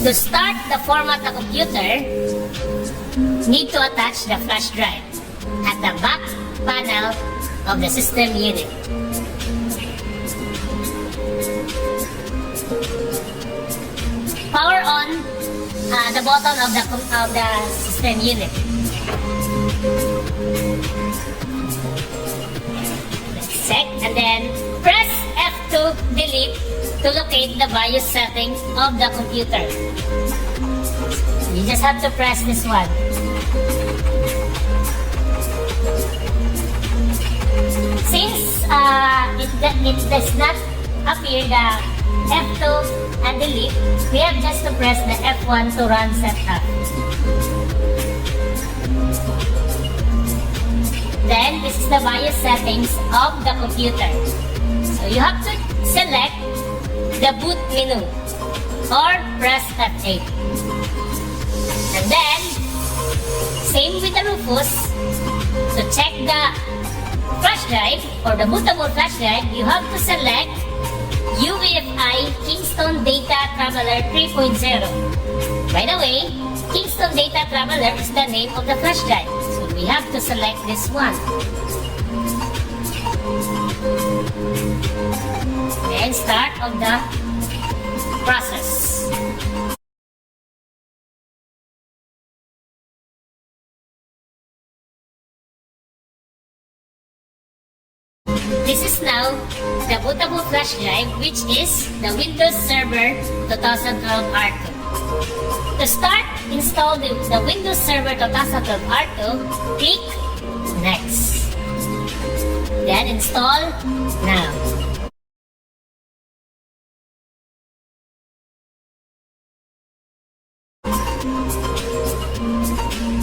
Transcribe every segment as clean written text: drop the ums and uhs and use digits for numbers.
To start the format of computer, need to attach the flash drive at the back panel of the system unit. Power on the button of the system unit. Check and then press F2 delete to locate the BIOS settings of the computer. You just have to press this one. Since it does not appear the F2 and delete, we have just to press the F1 to run setup. Then, this is the BIOS settings of the computer. So, you have to select the boot menu or press F8. And then, same with the Rufus, to check the flash drive or the bootable flash drive, you have to select UEFI Kingston Data Traveler 3.0. By the way, Kingston Data Traveler is the name of the flash drive. So we have to select this one. And start of the process. This is now the bootable flash drive, which is the Windows Server 2012 R2. To start, install the Windows Server 2012 R2, click Next. Then install now.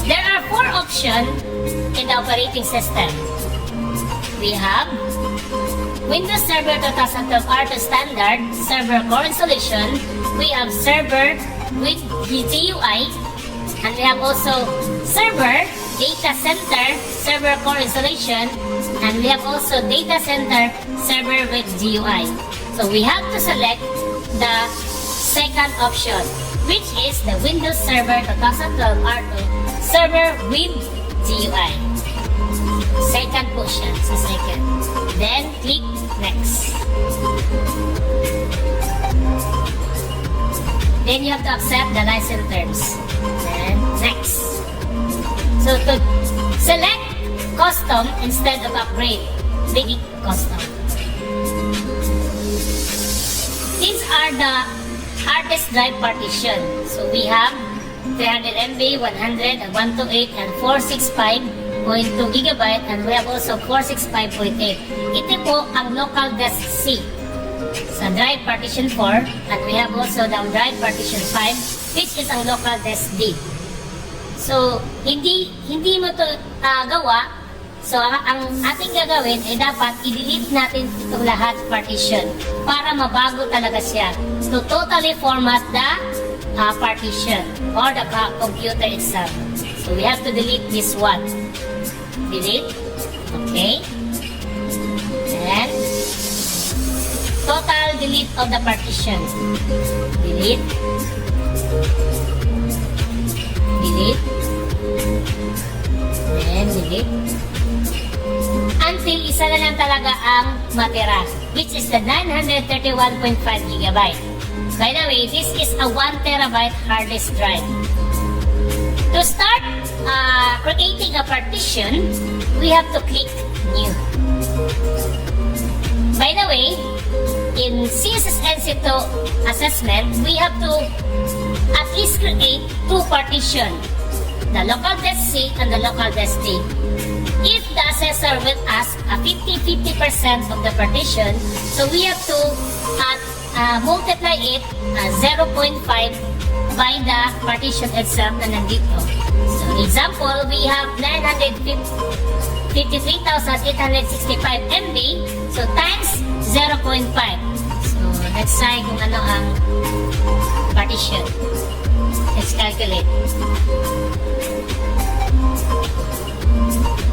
There are 4 options in the operating system. We have Windows Server 2012 R2 Standard Server Core Installation. We have Server with GUI, and we have also Server Data Center Server Core Installation, and we have also Data Center Server with GUI. So we have to select the second option, which is the Windows Server 2012 R2 Server with GUI. Second po siya, sa second. Then, click Next. Then, you have to accept the license terms. Then, Next. So, to select Custom instead of Upgrade, click Custom. These are the hard disk drive partition. So, we have 300 MB, 100, and 128, and 465 0.2 GB, and we have also 465.8. Ito po ang local disk C sa drive partition 4, and we have also the drive partition 5, which is ang local disk D. So, hindi mo to gawa. So, ang ating gagawin ay dapat i-delete natin itong lahat partition para mabago talaga siya. To totally format the partition or the computer itself. So, we have to delete this one. Delete. Okay. And total delete of the partition. Delete. Delete. And delete. Until isa na lang talaga ang matira, which is the 931.5 GB. By the way, this is a 1 TB hard disk drive. To start creating a partition, we have to click New. By the way, in CSS-NC2 assessment, we have to at least create 2 partitions, the local disk C and the local disk D. If the assessor will ask a 50-50% of the partition, so we have to multiply it 0.5 by the partition itself na nandito. So, example, we have 953,865 MB, so times 0.5. So, let's try kung ano ang partition. Let's calculate.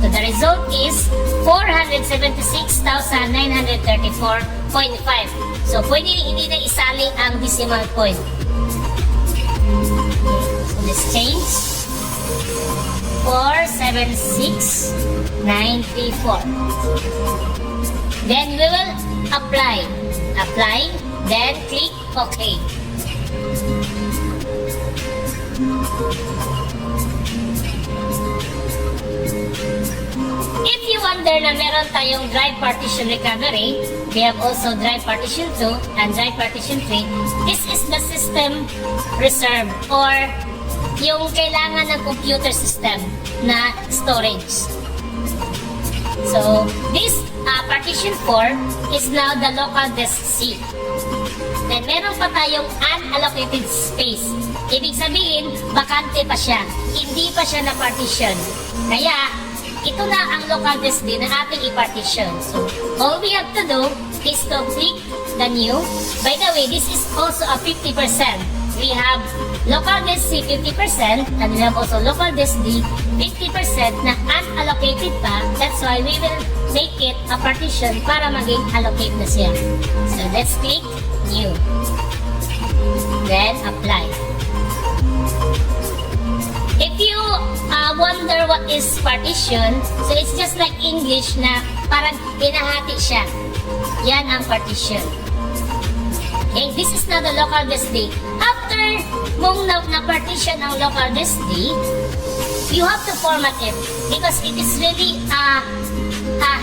So, the result is 476,934.5. So, pwede hindi na isali ang decimal point. Let's change. 47694. Then we will apply. Apply, then click OK. If you wonder na meron tayong drive partition recovery, we have also drive partition 2 and drive partition 3. This is the system reserve or yung kailangan ng computer system na storage. So, this partition 4 is now the local disk C. Then, meron pa tayong unallocated space. Ibig sabihin, bakante pa siya. Hindi pa siya na-partition. Kaya, ito na ang local disk D na ating i-partition. So, all we have to do is to click the new. By the way, this is also a 50%. We have local disk C 50% and we have also local disk D 50% na unallocated pa. That's why we will make it a partition para maging allocate na siya. So, let's click new. Then, apply. If you wonder what is partition, so it's just like English na parang pinahati siya. Yan ang partition. Okay, this is now the local disk D. After mong na-partition ang local disk D, you have to format it because it is really a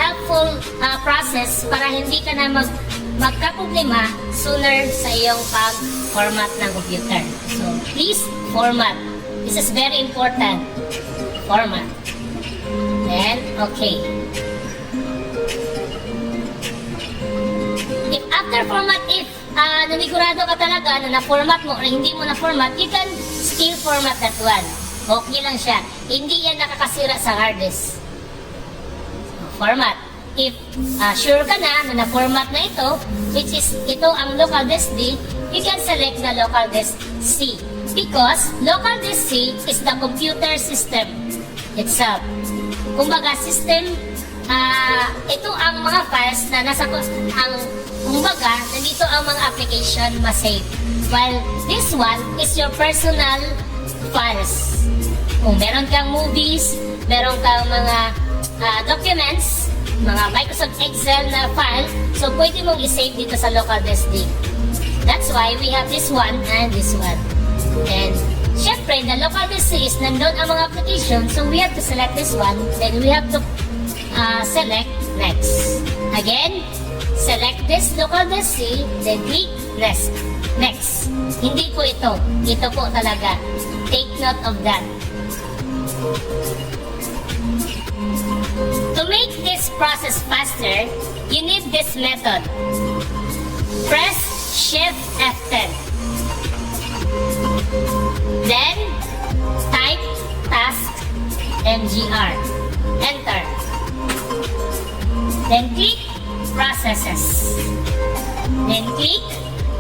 helpful process para hindi ka na magkaproblema sooner sa iyong pag-format ng computer. So, please format. This is very important. Format. Then, okay. If after format, if nanigurado ka talaga na na-format mo or hindi mo na-format, you can still format that one. Okay lang siya. Hindi yan nakakasira sa hard disk. Format. If sure ka na na-format na ito, which is ito ang local disk D, you can select the local disk C. Because local disk C is the computer system itself. Kumbaga, system, ito ang mga files na nasa, kumbaga, nandito ang mga application masave. While this one is your personal files. Kung meron kang movies, meron kang mga documents, mga Microsoft Excel na file, so pwede mong i-save dito sa local disk D. That's why we have this one and this one. And syempre, the local disk C is nandun ang mga application, so we have to select this one, then we have to select next. Again, select this local disk C, then click next. Next. Hindi po ito. Ito po talaga. Take note of that. To make this process faster, you need this method. Press Shift F10. Then, type task mgr. Enter. Then, click processes. Then, click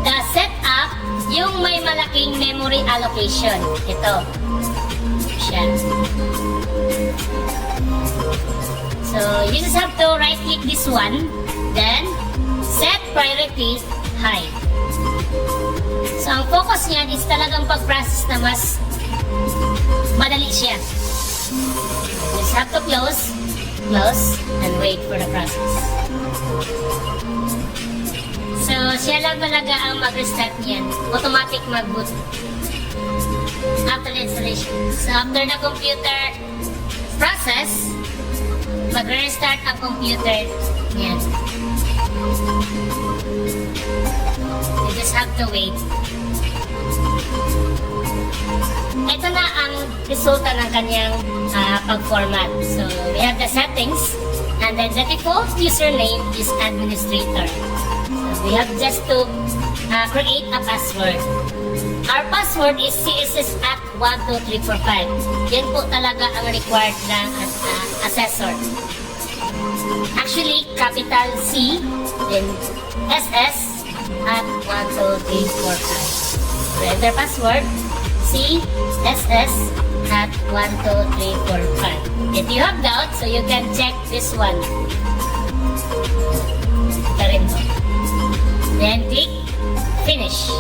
the setup, yung may malaking memory allocation. Ito. Siya. So, you just have to right-click this one. Then, set priority high. So, ang focus niyan is talagang pag-process na mas madali siya. Just have to close, and wait for the process. So, siya lang talaga ang mag-restart niyan. Automatic mag-boot. After the installation. So, after the computer process, mag-restart ang computer niyan. You just have to wait. Ito na ang resulta ng kanyang pag-format. So, we have the settings, and then the default username is administrator. So, we have just to create a password. Our password is CSS@12345. Yan po talaga ang required ng assessor. Actually, capital C, then SS@12345. So, enter password, CSS@12345. If you have doubt, so you can check this one. Ito rin po. Then, click Finish.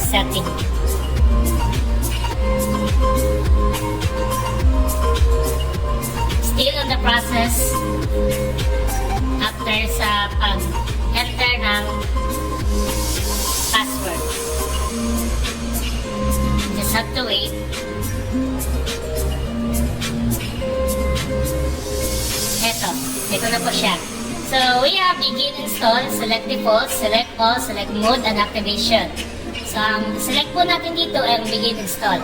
setting. Still on the process after sa pag-enter ng password. Just have to wait. Ito na po siya. So, we have begin install, select default, select all, select mode, and activation. So, ang select po natin dito ay ang begin install.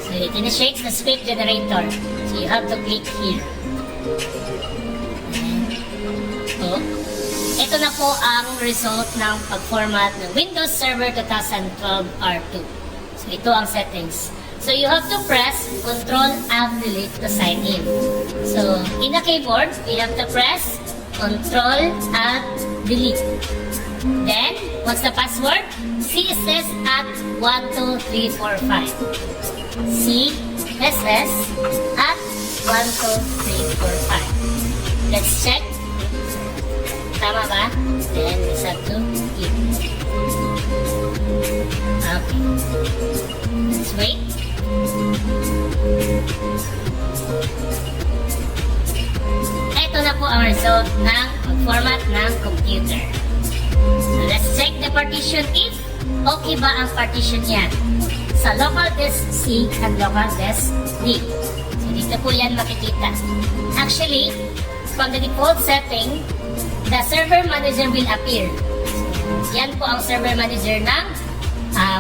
So, it initiates the script generator. So, you have to click here. So, ito na po ang result ng pag-format ng Windows Server 2012 R2. So, ito ang settings. So, you have to press Ctrl-Alt-Delete to sign in. So, in the keyboard, you have to press Ctrl-Alt-Delete. Then, what's the password? CSS at 12345. CSS at 12345. Let's check. Tama ba? Then, let's have to click. Okay. Let's wait. Ito na po ang result ng pag-format ng computer. So, let's check the partition if okay ba ang partition niya sa local disk C and local disk D. So, dito po yan makikita. Actually, from the default setting, the server manager will appear. So, yan po ang server manager ng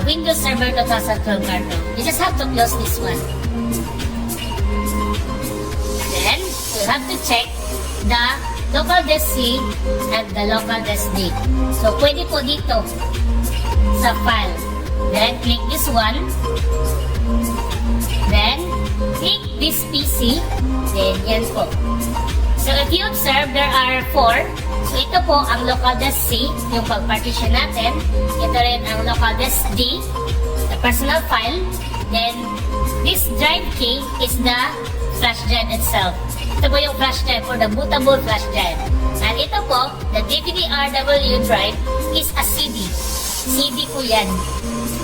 Windows Server 2012 R2. You just have to close this one. Then, you have to check the local disk C and the local disk D. So, pwede po dito sa file. Then, click this one. Then, click this PC. Then, yan po. So, if you observe, there are 4. So, ito po ang local disk C, yung pag-partition natin. Ito rin ang local disk D, the personal file. Then, this drive key is the flash drive itself. Ito po yung flash drive for the bootable flash drive. And ito po, the DVD-RW drive is a CD. CD po yan.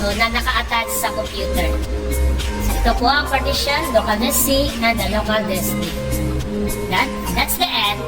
So, na naka-attach sa computer. So, ito po ang partition, local disk C and the local disk D. That's the end.